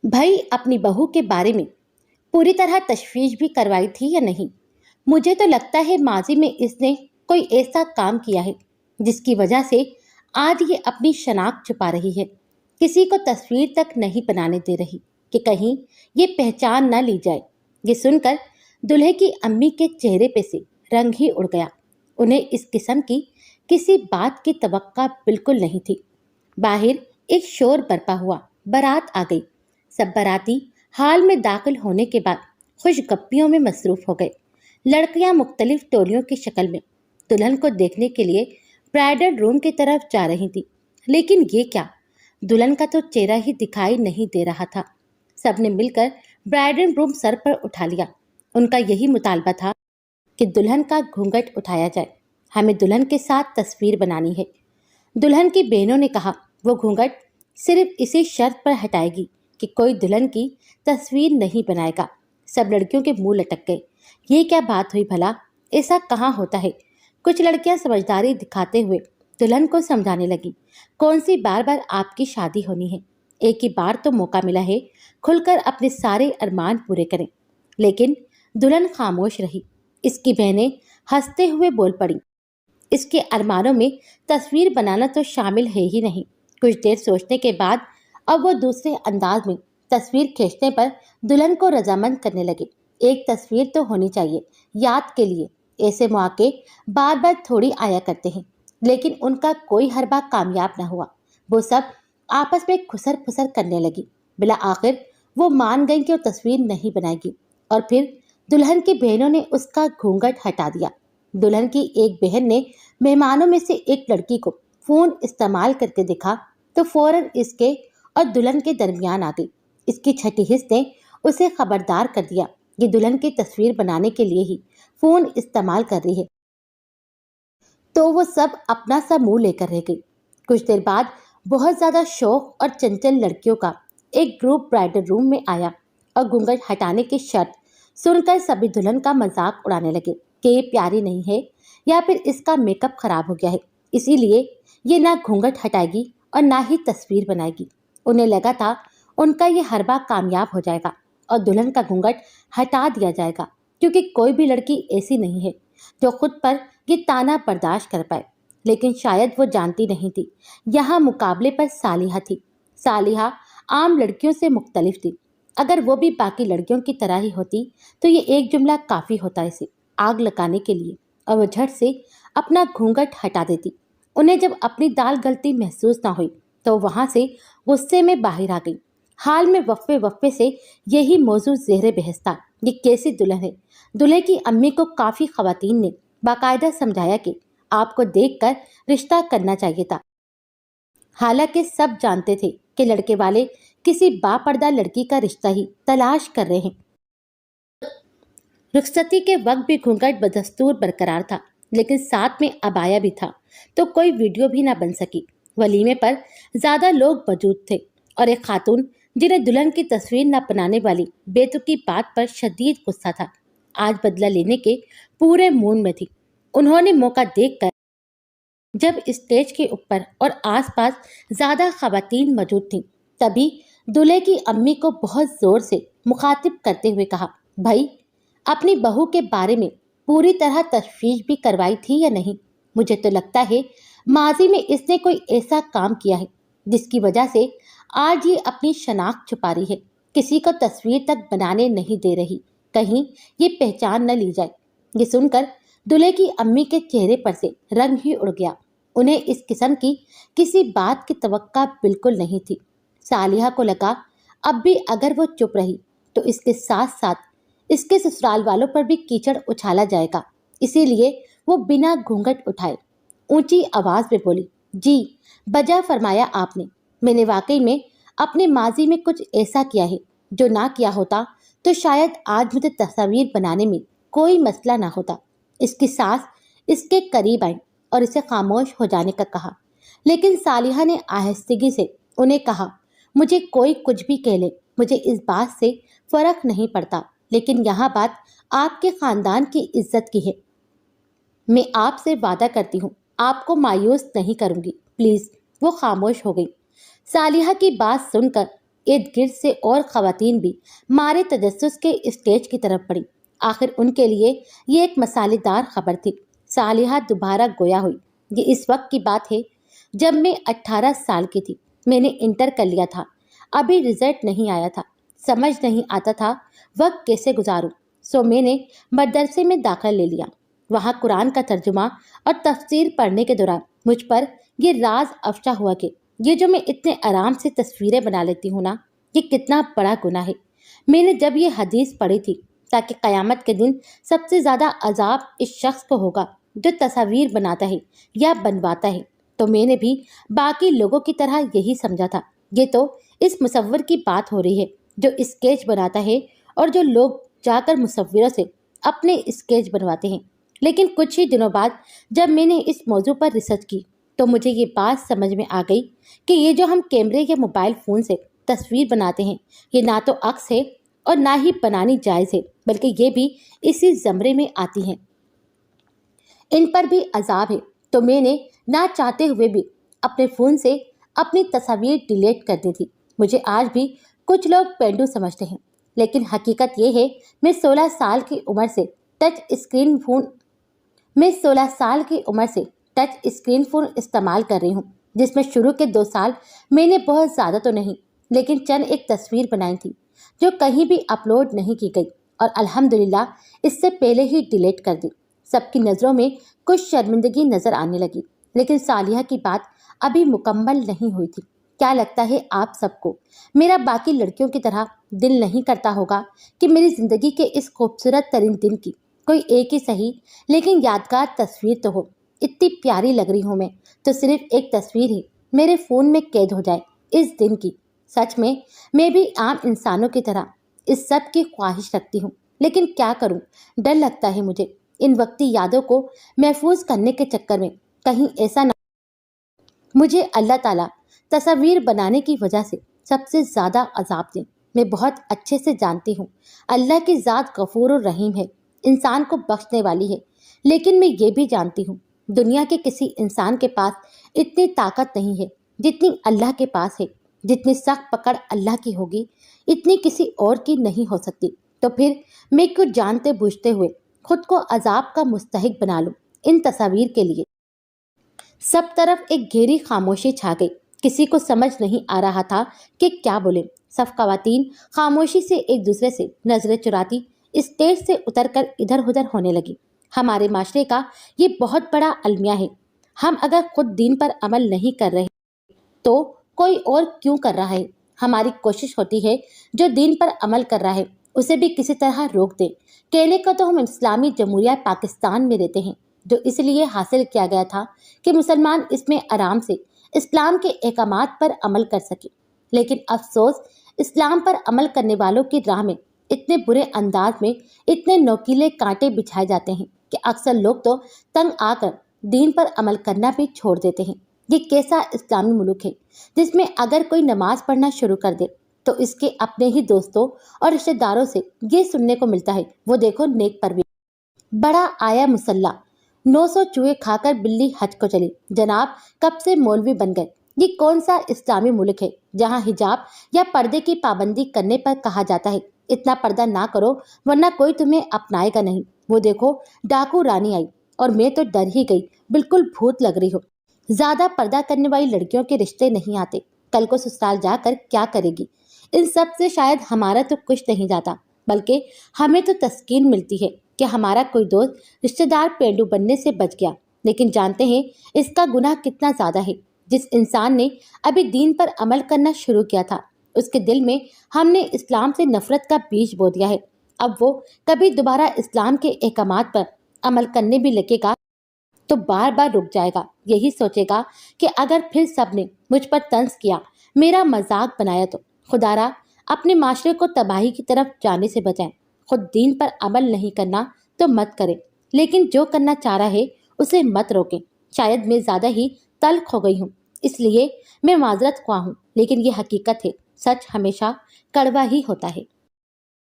भाई अपनी बहू के बारे में पूरी तरह तशवीश भी करवाई थी या नहीं? मुझे तो लगता है माजी में इसने कोई ऐसा काम किया है जिसकी वजह से आज ये अपनी शनाख्त छुपा रही है। किसी को तस्वीर तक नहीं बनाने दे रही कि कहीं ये पहचान ना ली जाए। ये सुनकर दुल्हे की अम्मी के चेहरे पे से रंग ही उड़ गया। उन्हें इस किस्म की किसी बात की तवक्का बिल्कुल नहीं थी। बाहर एक शोर बरपा हुआ, बारात आ गई। सब बाराती हाल में दाखिल होने के बाद खुशगप्पियों में मसरूफ हो गए। लड़कियां मुख्तलिफ टोलियों की शक्ल में दुल्हन को देखने के लिए ब्राइडल रूम की तरफ जा रही थी। लेकिन ये क्या, दुल्हन का तो चेहरा ही दिखाई नहीं दे रहा था। सबने मिलकर ब्राइडल रूम सर पर उठा लिया। उनका यही मुतालबा था कि दुल्हन का घूंघट उठाया जाए। हमें दुल्हन के साथ तस्वीर बनानी है। दुल्हन की बहनों ने कहा वो घूंघट सिर्फ इसी शर्त पर हटाएगी कि कोई दुल्हन की तस्वीर नहीं बनाएगा। सब लड़कियों के मुंह लटक गए। ये क्या बात हुई भला? ऐसा कहाँ होता है? कुछ लड़कियां समझदारी दिखाते हुए दुल्हन को समझाने लगी। कौन सी बार बार आपकी शादी होनी है? एक ही बार तो मौका मिला है, खुलकर अपने सारे अरमान पूरे करें। लेकिन दुल्हन खामोश रही। इसकी बहनें हंसते हुए बोल पड़ी, इसके अरमानों में तस्वीर बनाना तो शामिल है ही नहीं। कुछ देर सोचने के बाद अब वो दूसरे अंदाज में तस्वीर खींचने पर दुल्हन को रजामंद करने लगे। एक तस्वीर तो होनी चाहिए याद के लिए। ऐसे मौके बार बार थोड़ी आया करते हैं। लेकिन उनका कोई हरबा कामयाब न हुआ। वो सब आपस में खुसर फुसर करने लगी। बिला आखिर वो मान गई कि वो तस्वीर नहीं बनाएगी। और फिर दुल्हन की बहनों ने उसका घूंघट हटा दिया। दुल्हन की एक बहन ने मेहमानों में से एक लड़की को फोन इस्तेमाल करके देखा तो फौरन इसके और दुल्हन के दरमियान आ गई। इसकी छठी हिस्स ने उसे खबरदार कर दिया कि दुल्हन की तस्वीर बनाने के लिए ही फोन इस्तेमाल कर रही है। तो वो सब अपना सा मुंह लेकर रह गई। कुछ देर बाद बहुत ज्यादा शौक और चंचल लड़कियों का एक ग्रुप ब्राइडल रूम में आया और घूंघट हटाने की शर्त सुनकर सभी दुल्हन का मजाक उड़ाने लगे कि ये प्यारी नहीं है या फिर इसका मेकअप खराब हो गया है, इसीलिए ये ना घूंघट हटाएगी और ना ही तस्वीर बनाएगी। उन्हें लगा था उनका ये हरबा कामयाब हो जाएगा और दुल्हन का घूंघट हटा दिया जाएगा, क्योंकि कोई भी लड़की ऐसी नहीं है जो खुद पर ये ताना बर्दाश्त कर पाए। लेकिन शायद वो जानती नहीं थी यहाँ मुकाबले पर सालिहा थी। सालिहा आम लड़कियों से मुख्तलिफ थी। अगर वो भी बाकी लड़कियों की तरह ही होती तो ये एक जुमला काफी होता इसे आग लगाने के लिए, और वो झट से अपना घूंघट हटा देती। उन्हें जब अपनी दाल गलती महसूस ना हुई तो वहां से गुस्से में बाहर आ गई। हाल में वफ़े वफ़े से यही मौजूद ज़ेरे बहस था। ये कैसी दुल्हन है? दुल्हे की अम्मी को काफ़ी ख़वातीन ने बाकायदा समझाया कि आपको देखकर रिश्ता करना चाहिए था। हालांकि सब जानते थे कि लड़के वाले किसी बापर्दा लड़की का रिश्ता ही तलाश कर रहे हैं। रुखसती के वक्त भी घूंघट बदस्तूर बरकरार था, लेकिन साथ में अबाया भी था, तो कोई वीडियो भी ना बन सकी। वलीमे पर ज्यादा लोग मौजूद थे और एक खातून जिन्हें दुल्हन की तस्वीर न बनाने वाली बेतुकी बात पर शदीद गुस्सा था, आज बदला लेने के पूरे मूड में थी। उन्होंने मौका देखकर जब स्टेज के ऊपर और आसपास ज्यादा खवातीन मौजूद थीं, तभी दूल्हे की अम्मी को बहुत जोर से मुखातिब करते हुए कहा, भाई अपनी बहू के बारे में पूरी तरह तशवीश भी करवाई थी या नहीं? मुझे तो लगता है माजी में इसने कोई ऐसा काम किया है जिसकी वजह से आज ये अपनी शनाख्त छुपा रही है। किसी को तस्वीर तक बनाने नहीं दे रही, कहीं ये पहचान न ली जाए। ये सुनकर दूल्हे की अम्मी के चेहरे पर से रंग ही उड़ गया। उन्हें इस किस्म की किसी बात की तवक्का बिल्कुल नहीं थी। सालिहा को लगा अब भी अगर वो चुप रही तो इसके साथ साथ इसके ससुराल वालों पर भी कीचड़ उछाला जाएगा। इसीलिए वो बिना घूंघट उठाए ऊंची आवाज में बोली, जी बजा फरमाया आपने। मैंने वाकई में अपने माजी में कुछ ऐसा किया है जो ना किया होता तो शायद आज मुझे तस्वीर बनाने में कोई मसला ना होता। इसकी सास इसके करीब आई और इसे खामोश हो जाने का कहा, लेकिन सालिहा ने आहिस्तगी से उन्हें कहा, मुझे कोई कुछ भी कह ले, मुझे इस बात से फर्क नहीं पड़ता, लेकिन यहाँ बात आपके खानदान की इज्जत की है। मैं आपसे वादा करती हूँ आपको मायूस नहीं करूंगी, प्लीज। वो खामोश हो गई। सालिहा की बात सुनकर इर्द गिर्द से और खवातीन भी मारे तजस्सुस के स्टेज की तरफ बढ़ी। आखिर उनके लिए ये एक मसालेदार खबर थी। सालिहा दोबारा गोया हुई। ये इस वक्त की बात है जब मैं 18 साल की थी। मैंने इंटर कर लिया था। अभी रिजल्ट नहीं आया था। समझ नहीं आता था वक्त कैसे गुजारूं। सो मैंने मदरसे में दाखिला ले लिया। वहाँ कुरान का तर्जुमा और तफसीर पढ़ने के दौरान मुझ पर ये राज अफशा हुआ कि ये जो मैं इतने आराम से तस्वीरें बना लेती हूँ ना, ये कितना बड़ा गुनाह है। मैंने जब ये हदीस पढ़ी थी ताकि क़यामत के दिन सबसे ज़्यादा अजाब इस शख्स को होगा जो तस्वीर बनाता है या बनवाता है, तो मैंने भी बाकी लोगों की तरह यही समझा था। ये तो इस मुसव्विर की बात हो रही है जो स्केच बनाता है और जो लोग जाकर मुसव्विरों से अपने स्केच बनवाते हैं। लेकिन कुछ ही दिनों बाद जब मैंने इस मौजू पर रिसर्च की तो मुझे ये बात समझ में आ गई कि ये जो हम कैमरे या मोबाइल फ़ोन से तस्वीर बनाते हैं, ये ना तो अक्स है और ना ही बनानी जायज़ है, बल्कि ये भी इसी ज़मरे में आती हैं। इन पर भी अजाब है। तो मैंने ना चाहते हुए भी अपने फ़ोन से अपनी तस्वीर डिलीट कर दी थी। मुझे आज भी कुछ लोग पेंडू समझते हैं, लेकिन हकीकत ये है मैं 16 साल की उम्र से टच स्क्रीन फ़ोन इस्तेमाल कर रही हूँ, जिसमें शुरू के 2 साल मैंने बहुत ज़्यादा तो नहीं लेकिन चंद एक तस्वीर बनाई थी जो कहीं भी अपलोड नहीं की गई और अल्हम्दुलिल्लाह इससे पहले ही डिलीट कर दी। सबकी नज़रों में कुछ शर्मिंदगी नज़र आने लगी, लेकिन सालिहा की बात अभी मुकम्मल नहीं हुई थी। क्या लगता है आप सबको मेरा बाकी लड़कियों की तरह दिल नहीं करता होगा कि मेरी ज़िंदगी के इस खूबसूरत तरीन दिन की कोई एक ही सही लेकिन यादगार तस्वीर तो हो। इतनी प्यारी लग रही हूँ मैं, तो सिर्फ एक तस्वीर ही मेरे फ़ोन में कैद हो जाए इस दिन की। सच में मैं भी आम इंसानों की तरह इस सब की ख्वाहिश रखती हूँ, लेकिन क्या करूँ, डर लगता है मुझे इन वक्ती यादों को महफूज करने के चक्कर में कहीं ऐसा ना मुझे अल्लाह ताला तस्वीर बनाने की वजह से सबसे ज़्यादा अजाब दें। मैं बहुत अच्छे से जानती हूँ अल्लाह की ज़ात गफूर और रहीम है, इंसान को बख्शने वाली है, लेकिन मैं ये भी जानती हूँ दुनिया के किसी इंसान के पास इतनी ताकत नहीं है जितनी अल्लाह के पास है। जितनी सख्त पकड़ अल्लाह की होगी इतनी किसी और की नहीं हो सकती। तो फिर मैं क्यों जानते बूझते हुए खुद को अजाब का मुस्तहिक बना लूं इन तस्वीर के लिए। सब तरफ एक गहरी खामोशी छा गई। किसी को समझ नहीं आ रहा था कि क्या बोले। सब खवातीन खामोशी से एक दूसरे से नजरें चुराती स्टेज से उतरकर इधर उधर होने लगी। हमारे माशरे का ये बहुत बड़ा अलमिया है। हम अगर खुद दीन पर अमल नहीं कर रहे तो कोई और क्यों कर रहा है। हमारी कोशिश होती है जो दीन पर अमल कर रहा है उसे भी किसी तरह रोक दे। कहने का तो हम इस्लामी जमहूरिया पाकिस्तान में रहते हैं, जो इसलिए हासिल किया गया था कि मुसलमान इसमें आराम से इस्लाम के अहकामात पर अमल कर सके। लेकिन अफसोस इस्लाम पर अमल करने वालों की राह में इतने बुरे अंदाज में इतने नोकीले कांटे बिछाए जाते हैं कि अक्सर लोग तो तंग आकर दीन पर अमल करना भी छोड़ देते हैं। ये कैसा इस्लामी मुल्क है जिसमें अगर कोई नमाज पढ़ना शुरू कर दे तो इसके अपने ही दोस्तों और रिश्तेदारों से ये सुनने को मिलता है, वो देखो नेक परवेज बड़ा आया मुसल्ला, 900 चूहे खाकर बिल्ली हज को चली, जनाब कब से मौलवी बन गए। ये कौन सा इस्लामी मुल्क है जहाँ हिजाब या पर्दे की पाबंदी करने पर कहा जाता है इतना पर्दा ना करो वरना कोई तुम्हें अपनाएगा नहीं। वो देखो डाकू रानी आई और मैं तो डर ही गई, बिल्कुल भूत लग रही हो। ज्यादा पर्दा करने वाली लड़कियों के रिश्ते नहीं आते, कल को ससुराल जाकर क्या करेगी। इन सब से शायद हमारा तो कुछ नहीं जाता, बल्कि हमें तो तस्कीन मिलती है कि हमारा कोई दोस्त रिश्तेदार पेंडू बनने से बच गया। लेकिन जानते हैं इसका गुनाह कितना ज्यादा है। जिस इंसान ने अभी दीन पर अमल करना शुरू किया था उसके दिल में हमने इस्लाम से नफरत का बीज बो दिया है। अब वो कभी दोबारा इस्लाम के अहकामात पर अमल करने भी लगेगा तो बार बार रुक जाएगा। यही सोचेगा कि अगर फिर सबने मुझ पर तंज किया, मेरा मजाक बनाया तो खुदारा अपने माशरे को तबाही की तरफ जाने से बचाएं। खुद दीन पर अमल नहीं करना तो मत करें, लेकिन जो करना चाह रहा है उसे मत रोकें। शायद मैं ज़्यादा ही तल्ख हो गई हूँ, इसलिए मैं माजरत ख्वाह हूँ, लेकिन ये हकीकत है, सच हमेशा कड़वा ही होता है।